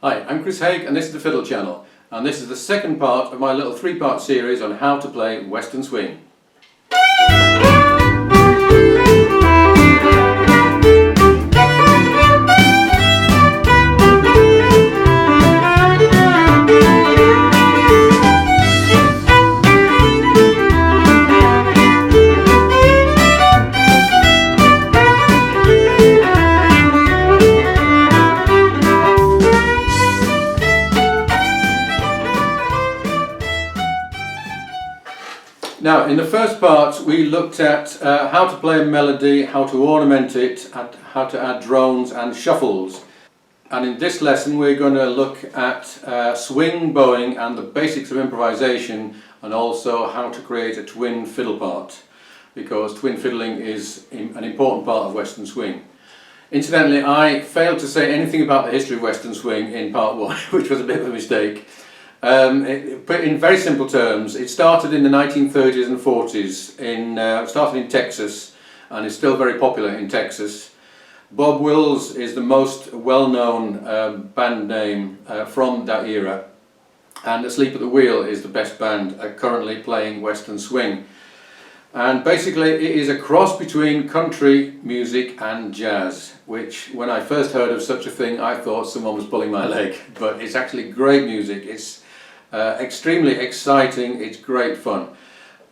Hi, I'm Chris Haigh and this is the Fiddle Channel, and this is the second part of my little three-part series on how to play Western Swing. Now, in the first part we looked at how to play a melody, how to ornament it, how to add drones and shuffles. And in this lesson we're going to look at swing bowing and the basics of improvisation, and also how to create a twin fiddle part, because twin fiddling is an important part of Western Swing. Incidentally, I failed to say anything about the history of Western Swing in part one, which was a bit of a mistake. In very simple terms, it started in the 1930s and 40s, started in Texas, and is still very popular in Texas. Bob Wills is the most well-known band name from that era, and Asleep at the Wheel is the best band currently playing Western Swing. And basically it is a cross between country music and jazz, which when I first heard of such a thing I thought someone was pulling my leg, but it's actually great music. It's extremely exciting, it's great fun,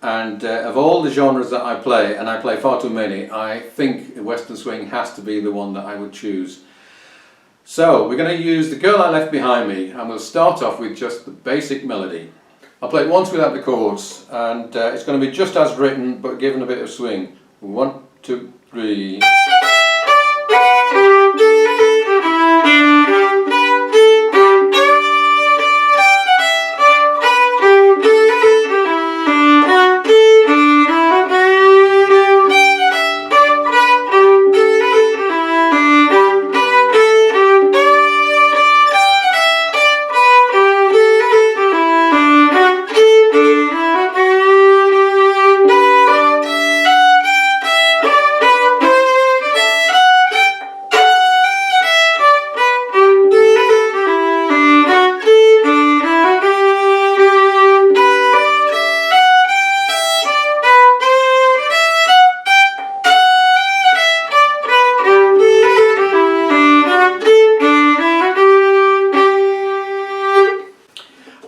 and of all the genres that I play, and I play far too many, I think Western Swing has to be the one that I would choose. So we're going to use The Girl I Left Behind Me, and we'll start off with just the basic melody. I'll play it once without the chords, and it's going to be just as written but given a bit of swing. 1, 2, 3.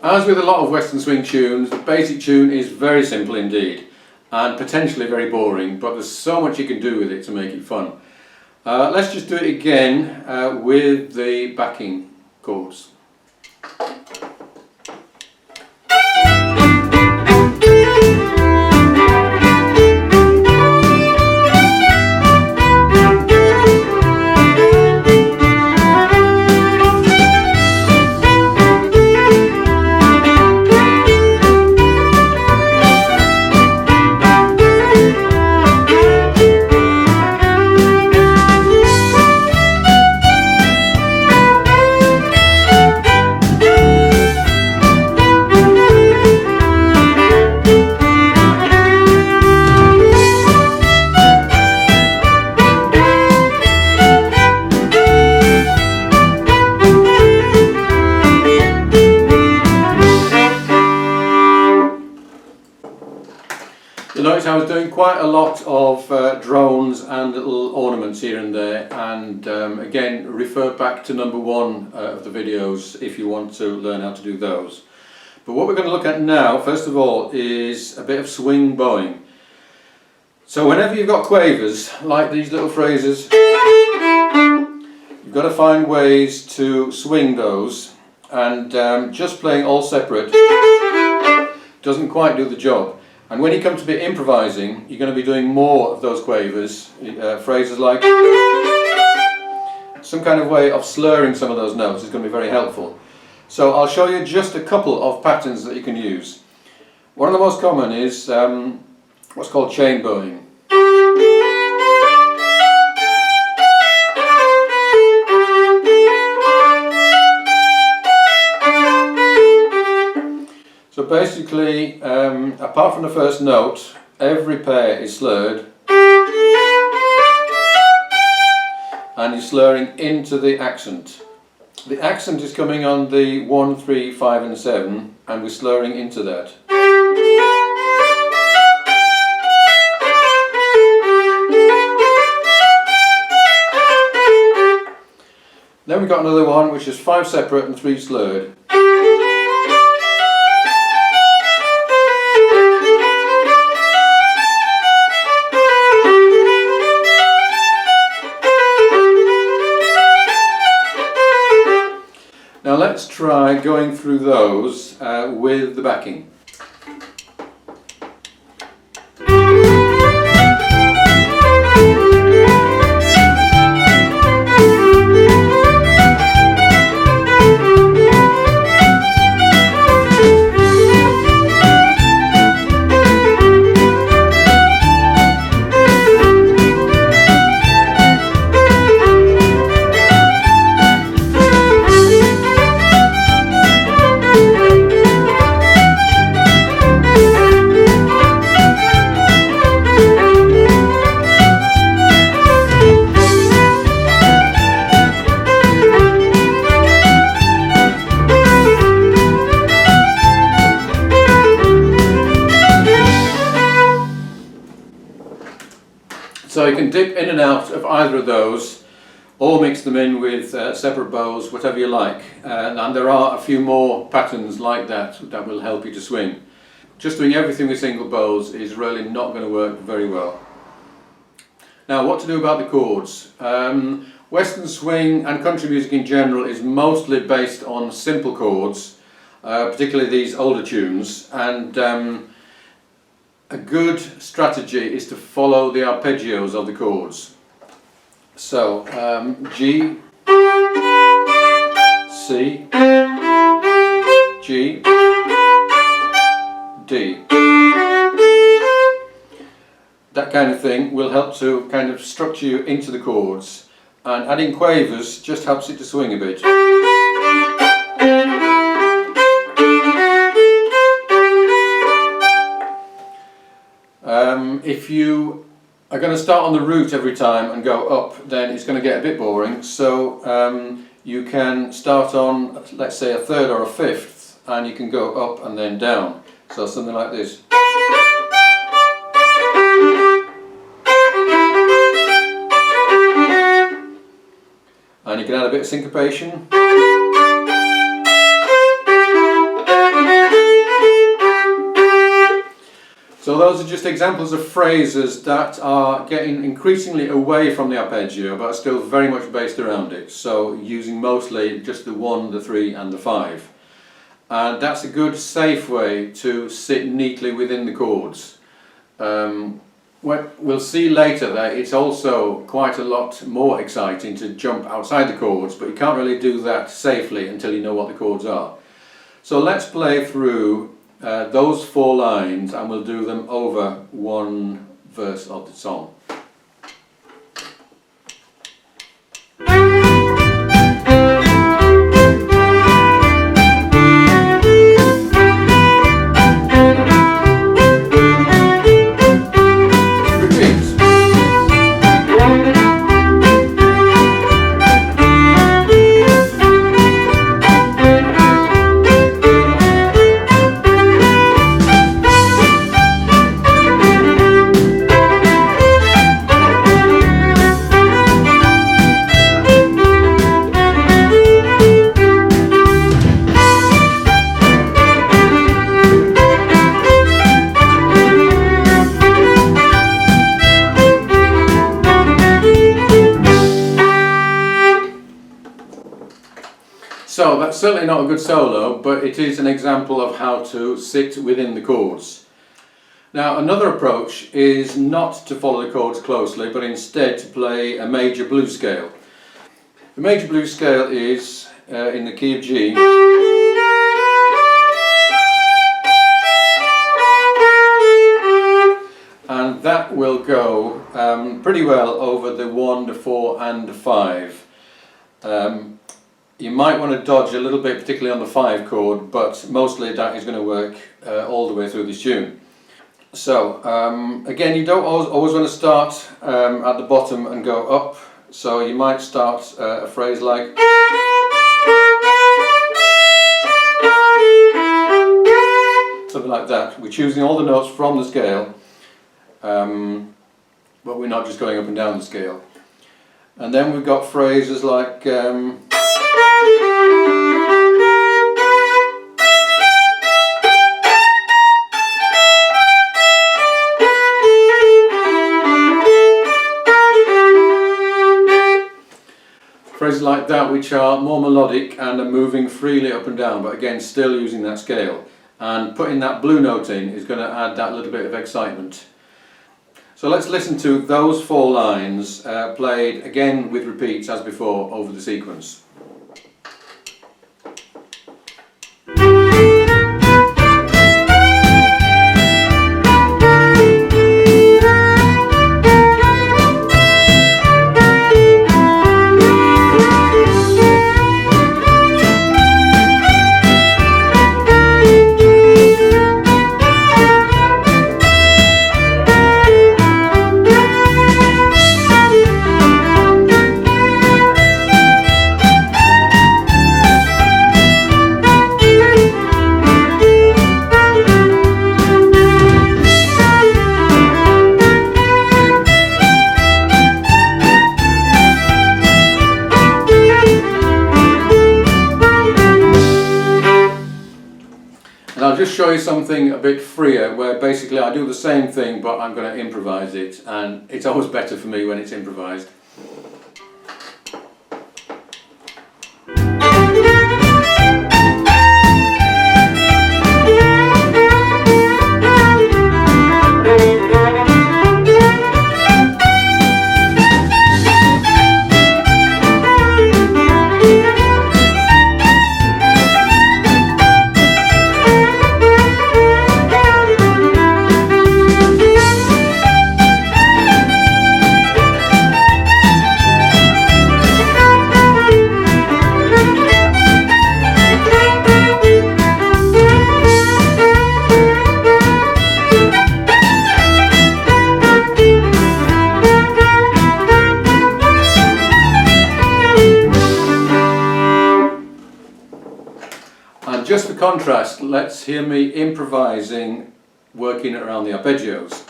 As with a lot of Western Swing tunes, the basic tune is very simple indeed, and potentially very boring, but there's so much you can do with it to make it fun. Let's just do it again with the backing chords. You'll notice I was doing quite a lot of drones and little ornaments here and there, and again refer back to number 1 of the videos if you want to learn how to do those. But what we're going to look at now, first of all, is a bit of swing bowing. So whenever you've got quavers, like these little phrases, you've got to find ways to swing those, and just playing all separate doesn't quite do the job. And when you come to be improvising, you're going to be doing more of those quavers, phrases like some kind of way of slurring some of those notes is going to be very helpful. So I'll show you just a couple of patterns that you can use. One of the most common is what's called chain bowing. So basically, apart from the first note, every pair is slurred, and you're slurring into the accent. The accent is coming on the 1, 3, 5 and 7, and we're slurring into that. Then we've got another one which is 5 separate and 3 slurred. Now let's try going through those with the backing. So you can dip in and out of either of those, or mix them in with separate bows, whatever you like. And there are a few more patterns like that that will help you to swing. Just doing everything with single bows is really not going to work very well. Now, what to do about the chords? Western swing and country music in general is mostly based on simple chords, particularly these older tunes, and a good strategy is to follow the arpeggios of the chords. So G, C, G, D. That kind of thing will help to kind of structure you into the chords, and adding quavers just helps it to swing a bit. If you are going to start on the root every time and go up, then it's going to get a bit boring, so you can start on, let's say, a third or a fifth, and you can go up and then down, so something like this. And you can add a bit of syncopation. So those are just examples of phrases that are getting increasingly away from the arpeggio, but are still very much based around it. So using mostly just the 1, the 3 and the 5. And that's a good, safe way to sit neatly within the chords. We'll see later that it's also quite a lot more exciting to jump outside the chords, but you can't really do that safely until you know what the chords are. So let's play through those 4 lines, and we'll do them over one verse of the song. So that's certainly not a good solo, but it is an example of how to sit within the chords. Now, another approach is not to follow the chords closely, but instead to play a major blues scale. The major blues scale is in the key of G. And that will go pretty well over the 1, the 4 and the 5. You might want to dodge a little bit, particularly on the 5 chord, but mostly that is going to work all the way through this tune. So again, you don't always want to start at the bottom and go up, so you might start a phrase like like that. We're choosing all the notes from the scale, but we're not just going up and down the scale. And then we've got phrases like phrases like that, which are more melodic and are moving freely up and down, but again still using that scale. And putting that blue note in is going to add that little bit of excitement. So let's listen to those 4 lines played again with repeats as before over the sequence. And I'll just show you something a bit freer, where basically I do the same thing but I'm going to improvise it, and it's always better for me when it's improvised. And just for contrast, let's hear me improvising, working around the arpeggios.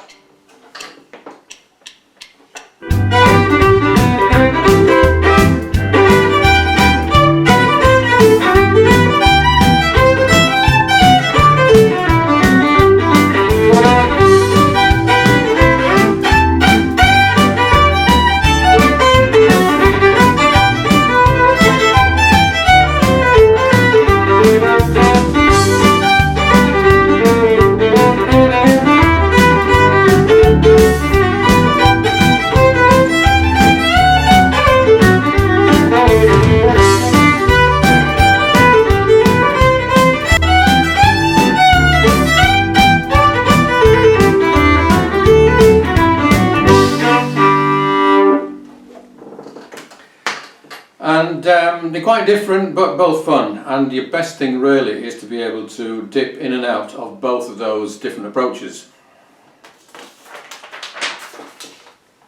And they're quite different but both fun, and your best thing really is to be able to dip in and out of both of those different approaches.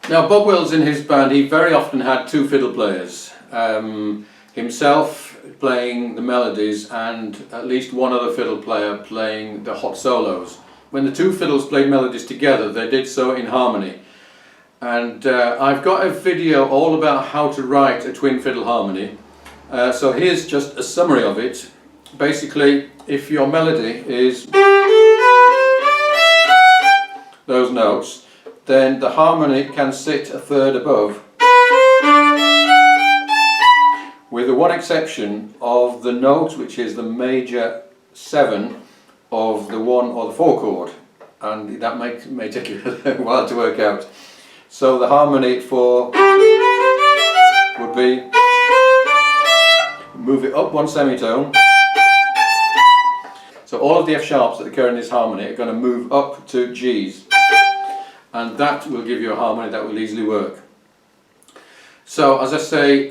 Now Bob Wills in his band, he very often had 2 fiddle players, himself playing the melodies and at least one other fiddle player playing the hot solos. When the 2 fiddles played melodies together, they did so in harmony. And I've got a video all about how to write a twin fiddle harmony. So here's just a summary of it. Basically, if your melody is those notes, then the harmony can sit a third above, with the one exception of the note which is the major 7 of the 1 or the 4 chord, and that may take you a while to work out. So the harmony for would be, move it up 1 semitone. So all of the F sharps that occur in this harmony are going to move up to G's, and that will give you a harmony that will easily work. So as I say,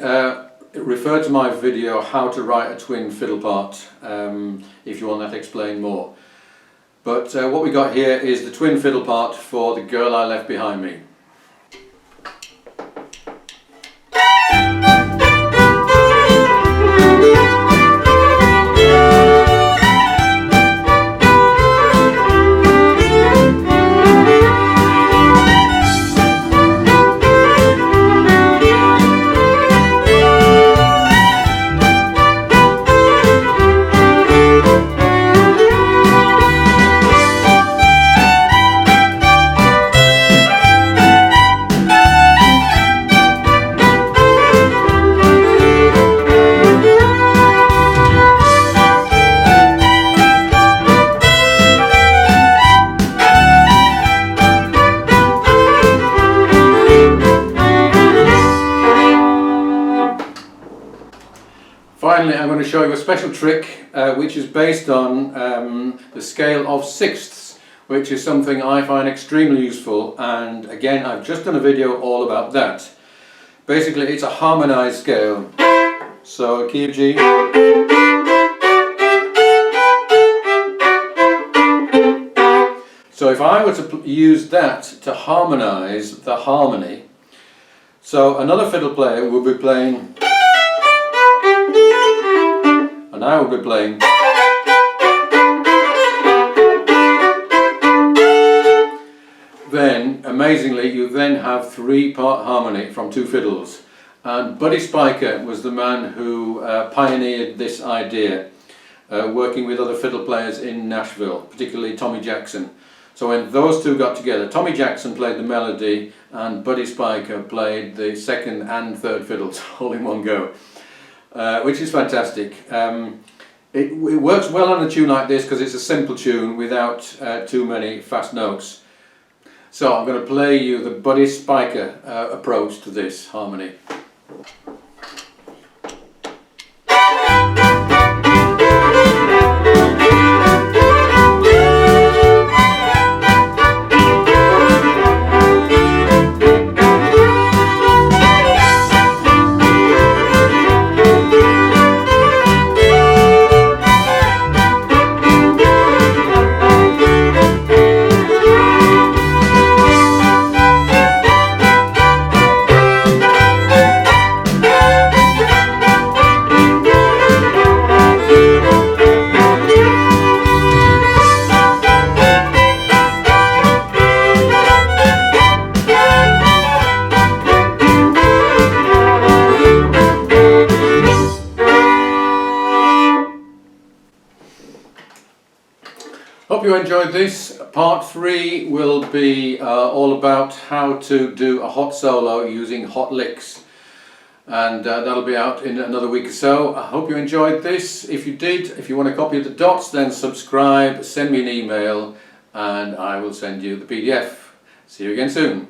refer to my video how to write a twin fiddle part if you want that explained more. But what we got here is the twin fiddle part for The Girl I Left Behind Me. show you a special trick which is based on the scale of sixths, which is something I find extremely useful, and again I've just done a video all about that. Basically it's a harmonized scale. So key of G, so if I were to use that to harmonize the harmony, so another fiddle player would be playing, and I will be playing, then amazingly you then have 3-part harmony from 2 fiddles. And Buddy Spicher was the man who pioneered this idea, working with other fiddle players in Nashville, particularly Tommy Jackson. So when those two got together, Tommy Jackson played the melody and Buddy Spicher played the 2nd and 3rd fiddles all in one go, which is fantastic. It works well on a tune like this because it's a simple tune without too many fast notes. So I'm going to play you the Buddy Spicher approach to this harmony. Hope you enjoyed this. Part 3 will be all about how to do a hot solo using hot licks, and that'll be out in another week or so. I hope you enjoyed this. If you did, if you want a copy of the dots, then subscribe, send me an email, and I will send you the PDF. See you again soon.